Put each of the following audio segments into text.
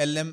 LM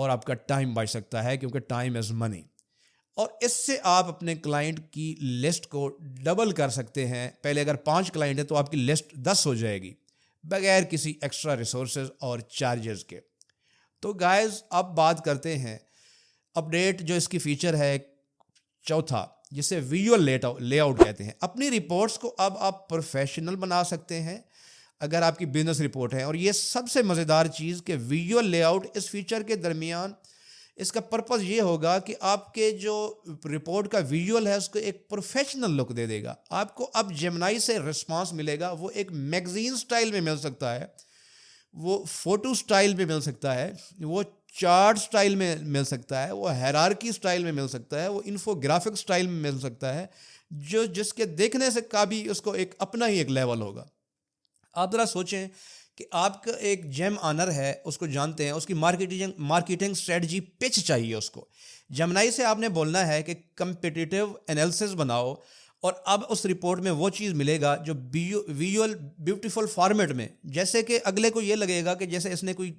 اور آپ کا ٹائم بچ سکتا ہے کیونکہ ٹائم از منی. اور اس سے آپ اپنے کلائنٹ کی لسٹ کو ڈبل کر سکتے ہیں. پہلے اگر 5 کلائنٹ ہیں تو آپ کی لسٹ 10 ہو جائے گی بغیر کسی ایکسٹرا ریسورسز اور چارجز کے. تو گائز اب بات کرتے ہیں اپڈیٹ جو اس کی فیچر ہے چوتھا، جسے ویژول لے آؤٹ کہتے ہیں. اپنی رپورٹس کو اب آپ پروفیشنل بنا سکتے ہیں اگر آپ کی بزنس رپورٹ ہے. اور یہ سب سے مزیدار چیز کہ ویژول لے آؤٹ اس فیچر کے درمیان اس کا پرپس یہ ہوگا کہ آپ کے جو رپورٹ کا ویژول ہے اس کو ایک پروفیشنل لک دے دے گا. آپ کو اب جیمنائی سے رسپانس ملے گا، وہ ایک میگزین سٹائل میں مل سکتا ہے، وہ فوٹو سٹائل میں مل سکتا ہے، وہ چارٹ سٹائل میں مل سکتا ہے، وہ ہیرارکی سٹائل میں مل سکتا ہے، وہ انفو گرافک سٹائل میں مل سکتا ہے، جو جس کے دیکھنے سے کا بھی اس کو ایک اپنا ہی ایک لیول ہوگا. آپ ذرا سوچیں کہ آپ کا ایک جیم آنر ہے، اس کو جانتے ہیں، اس کی مارکیٹنگ اسٹریٹجی پچ چاہیے اس کو. جیمنائی سے آپ نے بولنا ہے کہ کمپیٹیٹیو انالیسس بناؤ، اور اب اس رپورٹ میں وہ چیز ملے گا جو ویژول بیوٹیفل فارمیٹ میں، جیسے کہ اگلے کو یہ لگے گا کہ جیسے اس نے کوئی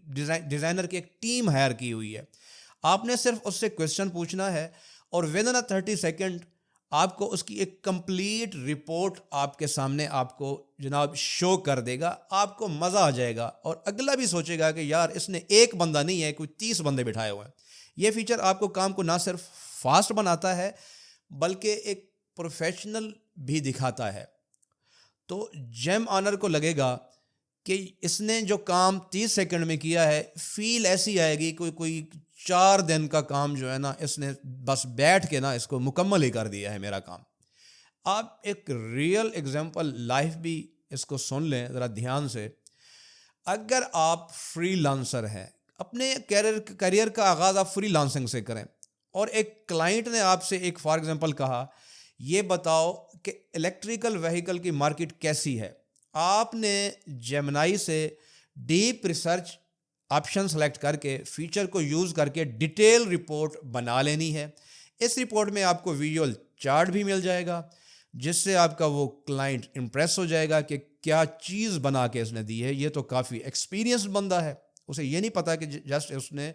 ڈیزائنر کی ایک ٹیم ہائر کی ہوئی ہے. آپ نے صرف اس سے کویسچن پوچھنا ہے اور ود ان 30 سیکنڈ آپ کو اس کی ایک کمپلیٹ رپورٹ آپ کے سامنے آپ کو جناب شو کر دے گا. آپ کو مزہ آ جائے گا اور اگلا بھی سوچے گا کہ یار اس نے ایک بندہ نہیں ہے، کوئی 30 بندے بٹھائے ہوئے ہیں. یہ فیچر آپ کو کام کو نہ صرف فاسٹ بناتا ہے بلکہ ایک پروفیشنل بھی دکھاتا ہے. تو جیم آنر کو لگے گا کہ اس نے جو کام 30 سیکنڈ میں کیا ہے، فیل ایسی آئے گی کوئی 4 دن کا کام جو ہے نا اس نے بس بیٹھ کے نا اس کو مکمل ہی کر دیا ہے میرا کام. آپ ایک ریئل ایگزامپل لائف بھی اس کو سن لیں ذرا دھیان سے. اگر آپ فری لانسر ہیں، اپنے کیریئر کا آغاز آپ فری لانسنگ سے کریں، اور ایک کلائنٹ نے آپ سے ایک فار ایگزامپل کہا یہ بتاؤ کہ الیکٹریکل وہیکل کی مارکیٹ کیسی ہے. آپ نے جیمنائی سے ڈیپ ریسرچ آپشن سلیکٹ کر کے فیچر کو یوز کر کے ڈیٹیل رپورٹ بنا لینی ہے. اس رپورٹ میں آپ کو ویژول چارٹ بھی مل جائے گا جس سے آپ کا وہ کلائنٹ امپریس ہو جائے گا کہ کیا چیز بنا کے اس نے دی ہے. یہ تو کافی ایکسپیرینس بندہ ہے، اسے یہ نہیں پتا کہ جسٹ اس نے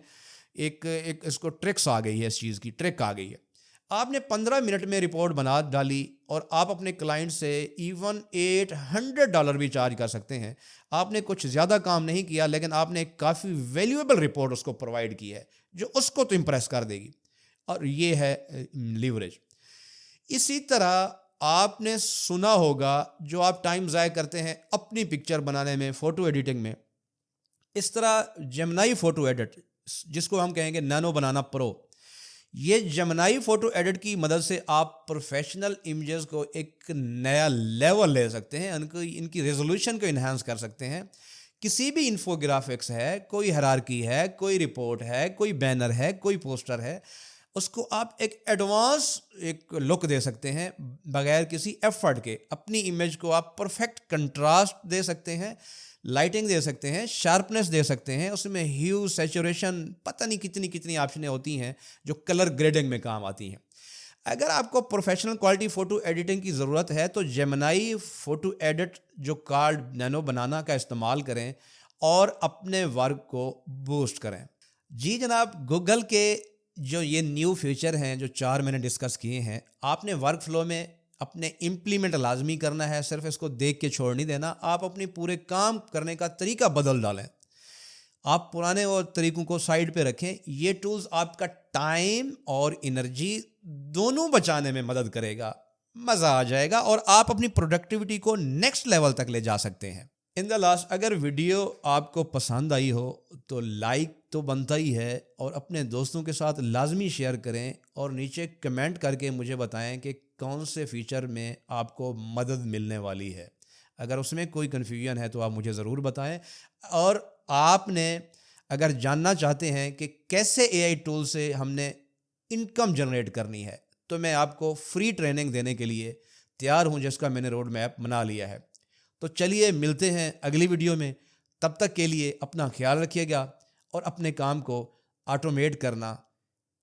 ایک اس کو ٹرکس آ گئی ہے، اس چیز کی ٹرک آ گئی ہے. آپ نے 15 منٹ میں رپورٹ بنا ڈالی اور آپ اپنے کلائنٹ سے ایون $800 بھی چارج کر سکتے ہیں. آپ نے کچھ زیادہ کام نہیں کیا لیکن آپ نے ایک کافی ویلیویبل رپورٹ اس کو پرووائڈ کی ہے جو اس کو تو امپریس کر دے گی. اور یہ ہے لیوریج. اسی طرح آپ نے سنا ہوگا جو آپ ٹائم ضائع کرتے ہیں اپنی پکچر بنانے میں، فوٹو ایڈیٹنگ میں، اس طرح جیمنائی فوٹو ایڈٹ جس کو ہم کہیں گے نینو بنانا پرو، یہ جیمنائی فوٹو ایڈٹ کی مدد سے آپ پروفیشنل امیجز کو ایک نیا لیول لے سکتے ہیں، ان کی ریزولوشن کو انہانس کر سکتے ہیں. کسی بھی انفو گرافکس ہے، کوئی ہیرارکی ہے، کوئی رپورٹ ہے، کوئی بینر ہے، کوئی پوسٹر ہے، اس کو آپ ایک ایڈوانس ایک لک دے سکتے ہیں بغیر کسی ایفرٹ کے. اپنی امیج کو آپ پرفیکٹ کنٹراسٹ دے سکتے ہیں، لائٹنگ دے سکتے ہیں، شارپنیس دے سکتے ہیں، اس میں ہیو، سیچوریشن، پتہ نہیں کتنی آپشنیں ہوتی ہیں جو کلر گریڈنگ میں کام آتی ہیں. اگر آپ کو پروفیشنل کوالٹی فوٹو ایڈیٹنگ کی ضرورت ہے تو جیمنائی فوٹو ایڈٹ جو کارڈ نینو بنانا کا استعمال کریں اور اپنے ورک کو بوسٹ کریں. جی جناب، گوگل کے جو یہ نیو فیچر ہیں جو 4 میں نے ڈسکس کیے ہیں، آپ نے ورک فلو میں اپنے امپلیمنٹ لازمی کرنا ہے. صرف اس کو دیکھ کے چھوڑ نہیں دینا. آپ اپنی پورے کام کرنے کا طریقہ بدل ڈالیں. آپ پرانے اور طریقوں کو سائڈ پہ رکھیں. یہ ٹولز آپ کا ٹائم اور انرجی دونوں بچانے میں مدد کرے گا. مزہ آ جائے گا اور آپ اپنی پروڈکٹیوٹی کو نیکسٹ لیول تک لے جا سکتے ہیں. ان دا لاسٹ، اگر ویڈیو آپ کو پسند آئی ہو تو لائک تو بنتا ہی ہے، اور اپنے دوستوں کے ساتھ لازمی شیئر کریں اور نیچے کمنٹ کر کے مجھے بتائیں کہ کون سے فیچر میں آپ کو مدد ملنے والی ہے. اگر اس میں کوئی کنفیوژن ہے تو آپ مجھے ضرور بتائیں. اور آپ نے اگر جاننا چاہتے ہیں کہ کیسے اے آئی ٹول سے ہم نے انکم جنریٹ کرنی ہے تو میں آپ کو فری ٹریننگ دینے کے لیے تیار ہوں، جس کا میں نے روڈ میپ بنا لیا ہے. تو چلیے ملتے ہیں اگلی ویڈیو میں. تب تک کے لیے اپنا خیال رکھیے گا اور اپنے کام کو آٹومیٹ کرنا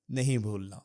نہیں بھولنا.